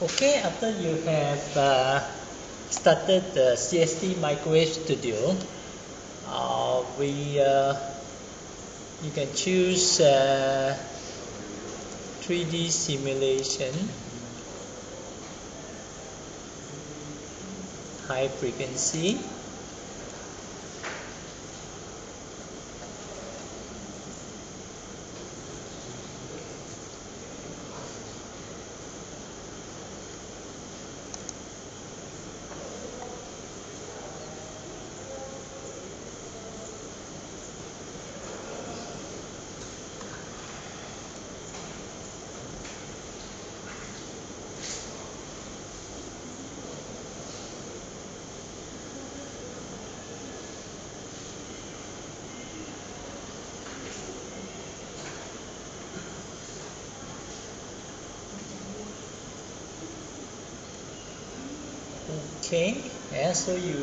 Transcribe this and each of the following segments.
Okay, after you have started the CST Microwave Studio, you can choose 3D simulation, high frequency. Okay, yeah, so you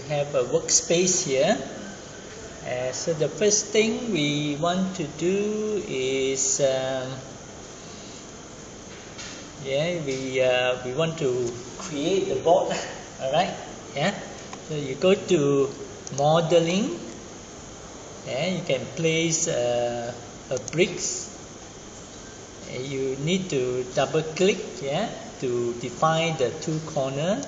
have a workspace here. So the first thing we want to do is we want to create the board. All right, yeah. So you go to modeling. Yeah, you can place a bricks. You need to double click, yeah, to define the two corner.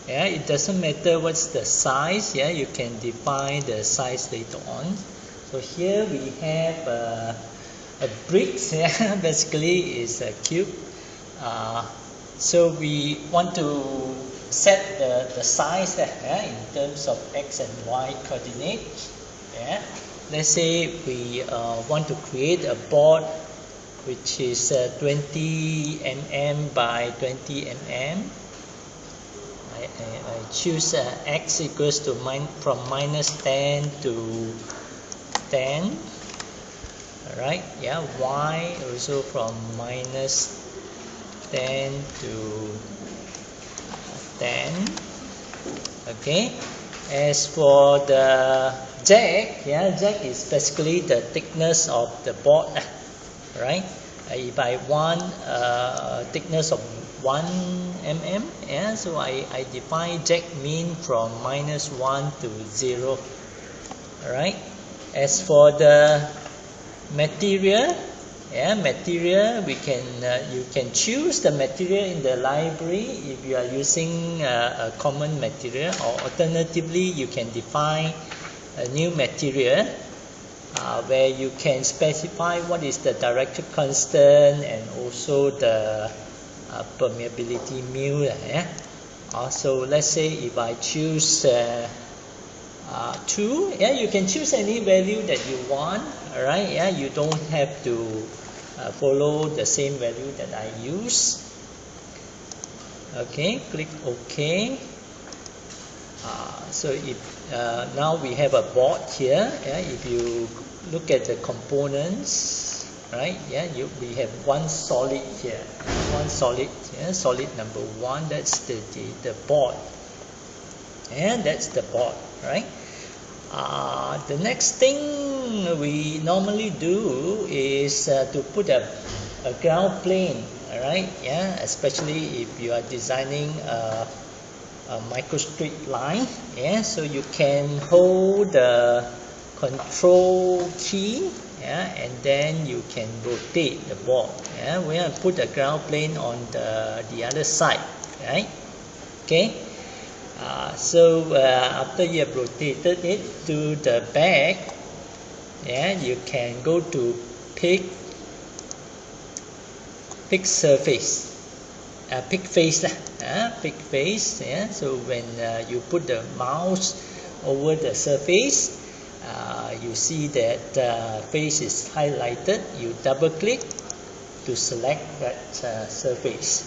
Yeah, it doesn't matter what's the size. Yeah, you can define the size later on. So here we have a bricks. Yeah, basically is a cube. So we want to set the size in terms of x and y coordinates. Yeah. Let's say we want to create a board which is 20 mm by 20 mm. I choose x equals to from minus 10 to 10. Alright, yeah, y also from minus 10 to 10. Okay, as for the jack, yeah, jack is basically the thickness of the board, right? If I want thickness of 1 mm, yeah, so I define jack mean from minus 1 to 0. Alright, as for the material, yeah, material we can you can choose the material in the library if you are using a common material, or alternatively you can define a new material where you can specify what is the dielectric constant and also the permeability mu. Yeah. So let's say if I choose 2, yeah, you can choose any value that you want. Alright, yeah, you don't have to follow the same value that I use. Okay, click OK. So if now we have a board here. Yeah, if you look at the components, right? Yeah, we have one solid here, one solid. Yeah, solid number 1. That's the board, and that's the board, right? The next thing we normally do is to put a ground plane. All right, yeah, especially if you are designing a microstrip line. Yeah, so you can hold the control key. Yeah, and then you can rotate the board. Yeah, we're gonna put the ground plane on the other side, right? Okay. So after you have rotated it to the back, yeah, you can go to pick surface, pick face, pick face. Yeah. So when you put the mouse over the surface, you see that face is highlighted. You double click to select that surface.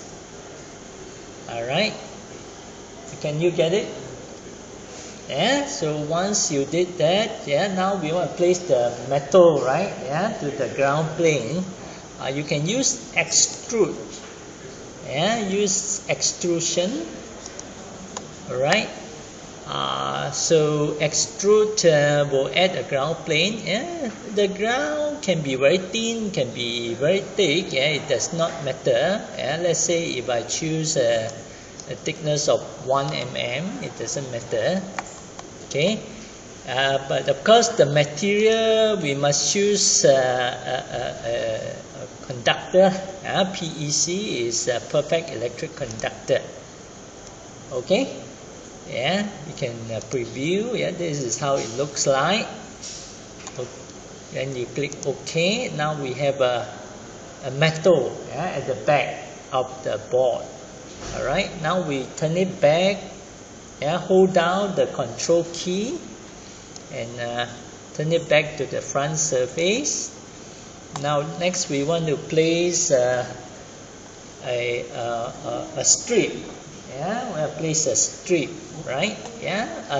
All right. Can you get it? Yeah, so once you did that, yeah, now we want to place the metal, right? Yeah, to the ground plane. You can use extrude. Yeah, use extrusion. Alright. So extrude will add a ground plane. The ground can be very thin, can be very thick. It does not matter. Let's say if I choose a thickness of 1 mm, it doesn't matter. Okay, but of course the material we must choose a conductor. PEC is a perfect electric conductor. Okay. You can preview. This is how it looks like. Then you click OK. Now we have a metal at the back of the board. Alright, now we turn it back. Hold down the control key and turn it back to the front surface. Now next we want to place a strip. We'll place a strip, right?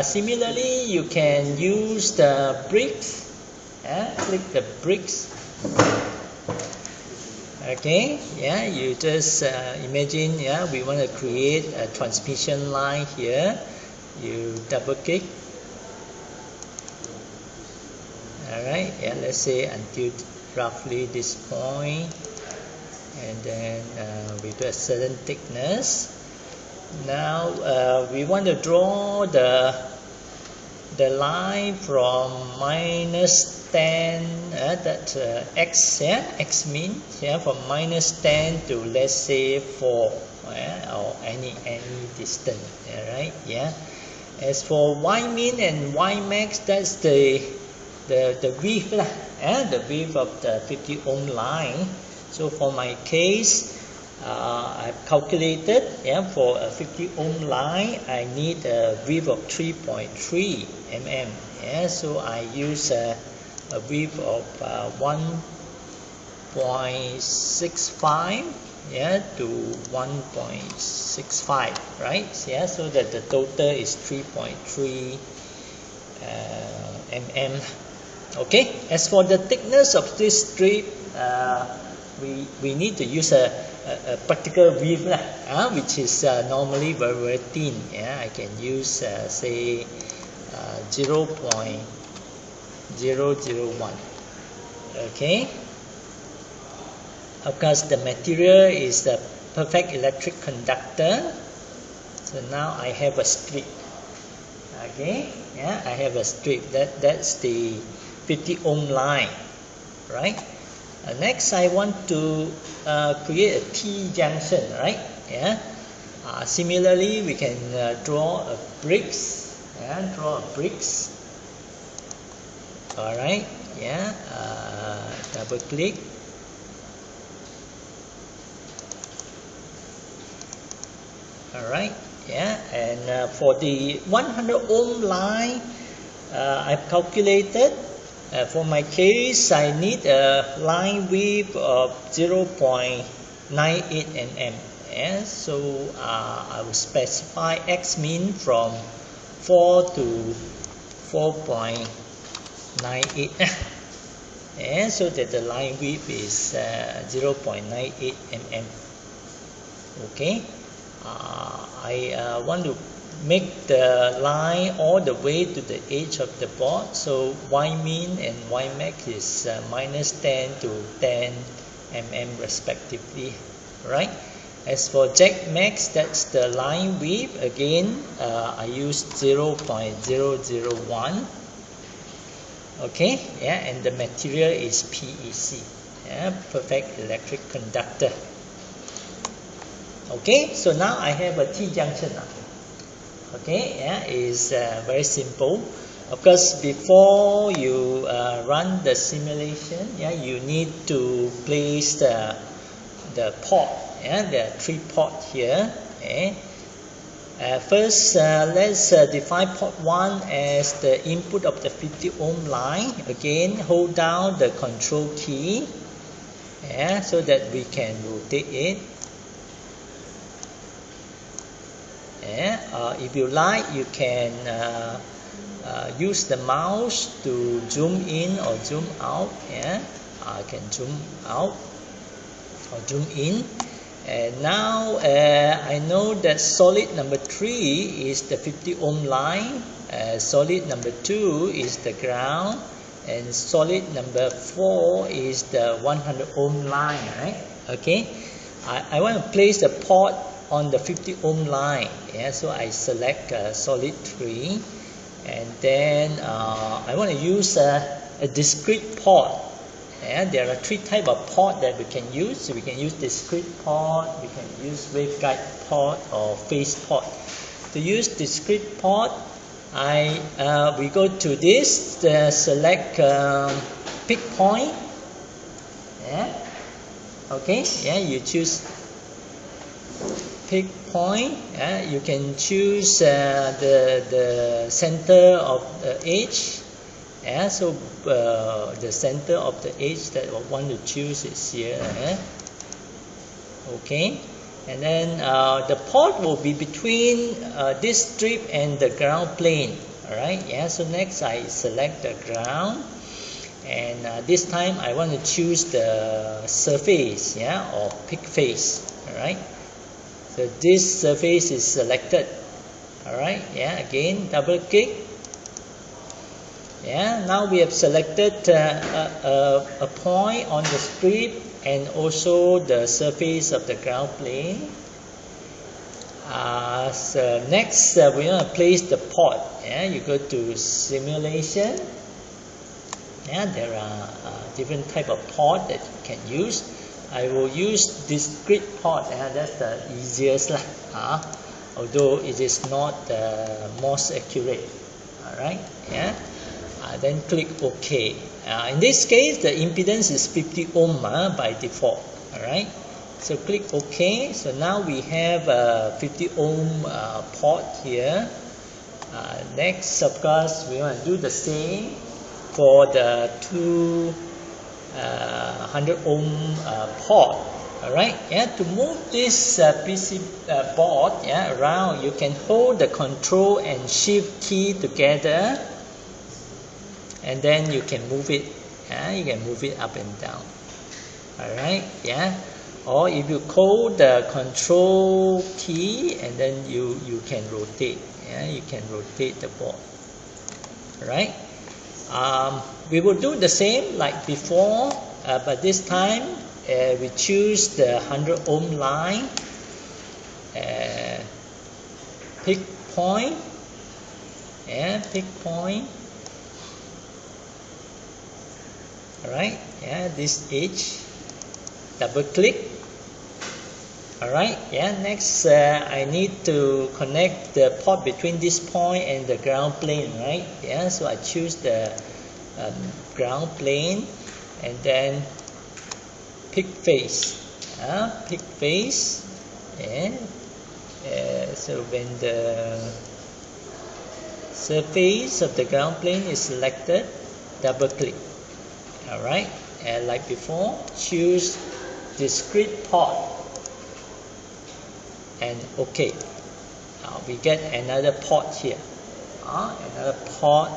Similarly, you can use the bricks. Click the bricks. Okay. You just imagine. We want to create a transmission line here. You double click. All right. Let's say until roughly this point, and then with a certain thickness. Now we want to draw the line from -10 x, x mean, from -10 to let's say 4, or any distance. Right? As for y mean and y max, that's the width, the width of the 50 ohm line. So for my case, I've calculated, for a 50 ohm line I need a width of 3.3 mm. So I use a width of 1.65 to 1.65, right? So that the total is 3.3 mm. Okay, as for the thickness of this strip, we need to use a particular width, which is normally very, very thin. I can use say 0.001. Okay. Of course, the material is a perfect electric conductor. So now I have a strip. Okay. I have a strip. That's the 50 ohm line, right? Next, I want to create a T-junction, right? Similarly, we can draw a bricks. Draw a bricks. All right. Double click. All right. And for the 100 ohm line, I've calculated. For my case, I need a line width of 0.98 mm. So I will specify x mean from 4 to 4.98. So that the line width is 0.98 mm. Okay. I want to make the line all the way to the edge of the board. So y mean and y max is -10 to 10 mm respectively, right? As for jack max, that's the line width. Again, I use 0.001. Okay, and the material is PEC, perfect electric conductor. Okay, so now I have a T-junction. Okay, is very simple. Of course, before you run the simulation, you need to place the port, the 3 port here. First, let's define port 1 as the input of the 50 ohm line. Again, hold down the control key, so that we can rotate it. If you like, you can use the mouse to zoom in or zoom out. I can zoom out or zoom in, And now I know that solid number 3 is the 50 ohm line, solid number 2 is the ground, and solid number 4 is the 100 ohm line, right? Okay, I want to place the port on the 50 ohm line, yeah, so I select solid 3, and then I want to use a discrete port. Yeah, there are 3 types of port that we can use. So we can use discrete port, we can use waveguide port, or phase port. To use discrete port, we go to this, select pick point. Yeah, okay. Yeah, you choose pick point. Yeah, you can choose the center of the edge. Yeah, so the center of the edge that I want to choose is here. Okay, and then the port will be between this strip and the ground plane. Alright, yeah, so next I select the ground, and this time I want to choose the surface, yeah, or pick face. Alright, so this surface is selected. Alright, yeah, again double click. Yeah, now we have selected a point on the strip and also the surface of the ground plane. So next we want to place the port. Yeah, you go to simulation. Yeah, there are different type of port that you can use. I will use discrete port. That's the easiest lah. Although it is not the most accurate. Alright, yeah. Then click OK. In this case, the impedance is 50 ohm by default. Alright, so click OK. So now we have a 50 ohm port here. Next, of course, we want to do the same for the 200 ohm port. Alright, yeah, to move this PC board, yeah, around, you can hold the control and shift key together, and then you can move it. You can move it up and down. Alright, yeah. Or if you hold the control key, and then you can rotate. Yeah, you can rotate the board. Alright. We will do the same like before, but this time we choose the 100 ohm line. Pick point. Yeah, pick point. Alright, yeah, this edge, double click. Alright, yeah, next I need to connect the port between this point and the ground plane, right? Yeah, so I choose the ground plane, and then pick face. Pick face. Yeah. So when the surface of the ground plane is selected, double click. Alright, and like before, choose discrete port and OK. We get another port here. Another port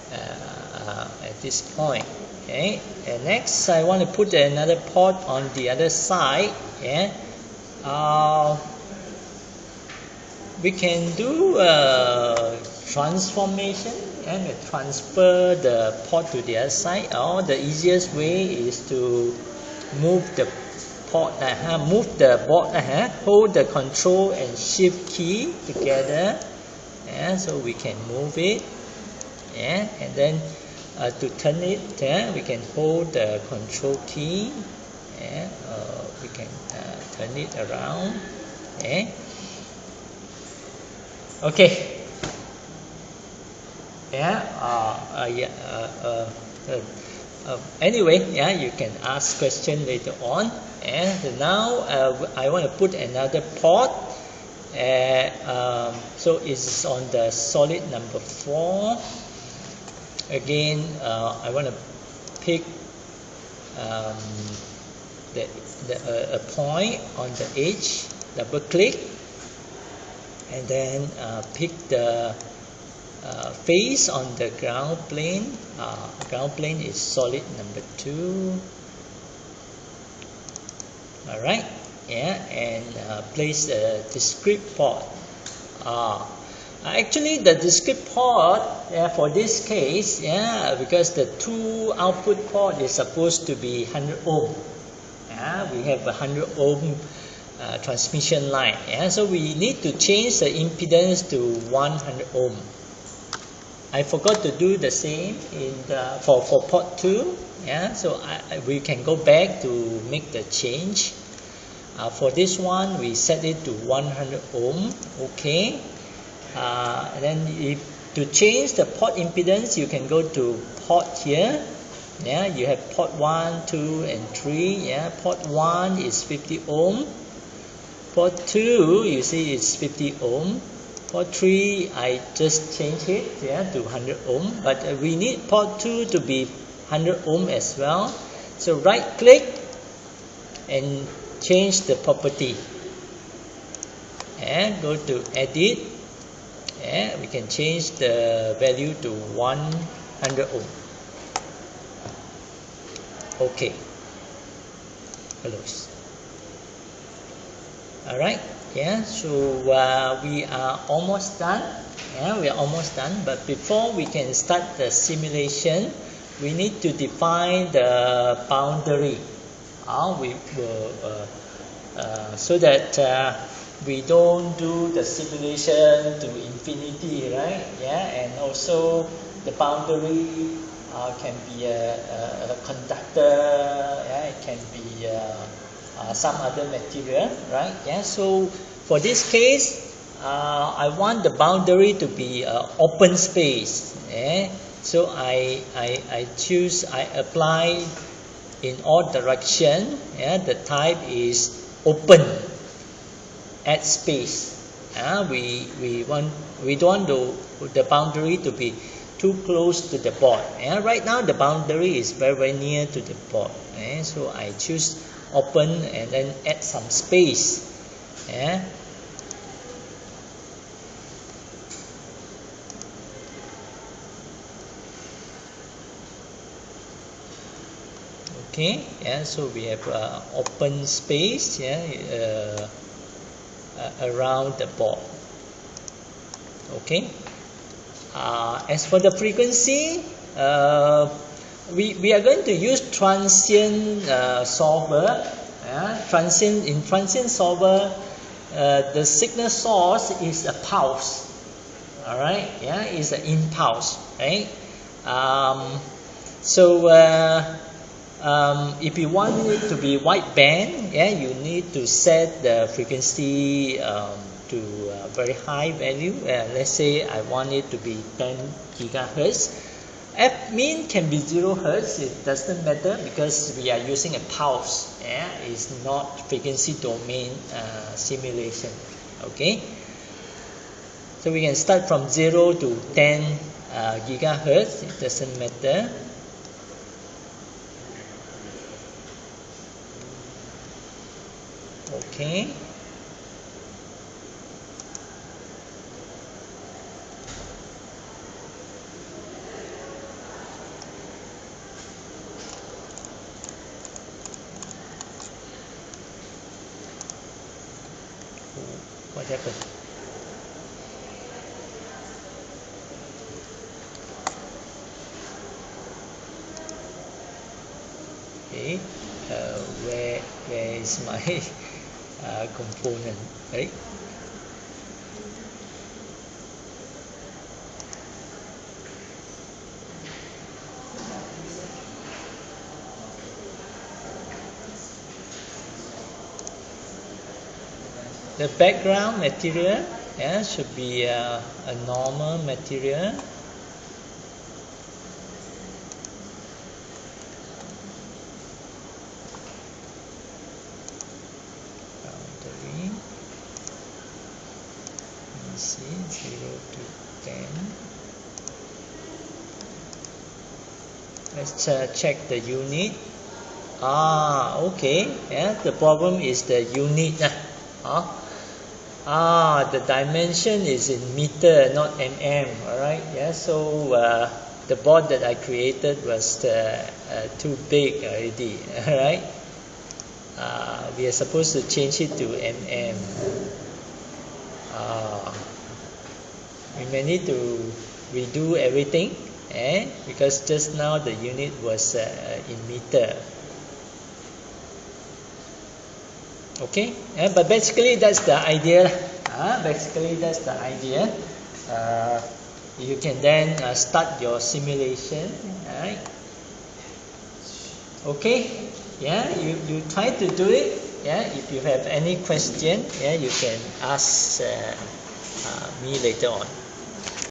at this point. Okay, and next I want to put another port on the other side. Yeah. We can do transformation and transfer the port to the other side, or the easiest way is to move the port, move the board, hold the control and shift key together, so we can move it, and then to turn it, we can hold the control key, we can turn it around. Okay. Anyway, you can ask question later on. And now I want to put another port. So it's on the solid number 4. Again, I want to pick a point on the edge. Double click, and then pick the face on the ground plane. Ground plane is solid number 2. Alright, yeah, and place a discrete port. Actually, the discrete port, for this case, because the two output port is supposed to be 100 ohm. We have a 100 ohm transmission line. So we need to change the impedance to 100 ohm. I forgot to do the same in for port 2. So we can go back to make the change. For this one, we set it to 100 ohm. Okay. And then to change the port impedance, you can go to port here. You have port 1, 2, and 3. Port 1 is 50 ohm. Port 2, you see, it's 50 ohm. Port 3, I just changed it to 100 ohm. But we need port 2 to be 100 ohm as well. So right click and change the property. And go to edit. We can change the value to 100 ohm. Okay. Close. Alright. So we are almost done. We are almost done. But before we can start the simulation, we need to define the boundary. So that we don't do the simulation to infinity, right? And also the boundary can be a conductor. It can be some other material, right? So for this case, I want the boundary to be open space. So I apply in all direction. The type is open. Add space. We don't want the boundary to be too close to the board. Right now the boundary is very near to the board. So I choose open and then add some space. Okay. So we have open space. Around the board. Okay. As for the frequency, we are going to use transient solver. In transient solver, the signal source is a pulse. Alright, is an impulse, right? If you want it to be wideband, you need to set the frequency to a very high value. Let's say I want it to be 10 gigahertz. F-min can be 0 hertz. It doesn't matter because we are using a pulse. It's not frequency domain simulation. Okay. So we can start from 0 to 10 gigahertz. It doesn't matter. Okay. What happened? Okay. Where is my component, right? The background material should be a normal material. Boundary. Let's see, 0 to 10. Let's check the unit. Okay. The problem is the unit. The dimension is in meter, not mm. Alright. So the board that I created was too big already. Alright. we are supposed to change it to mm. We may need to redo everything, because just now the unit was in meter. Okay, but basically that's the idea. Basically that's the idea. You can then start your simulation. Right? Okay, you try to do it. If you have any question, you can ask me later on.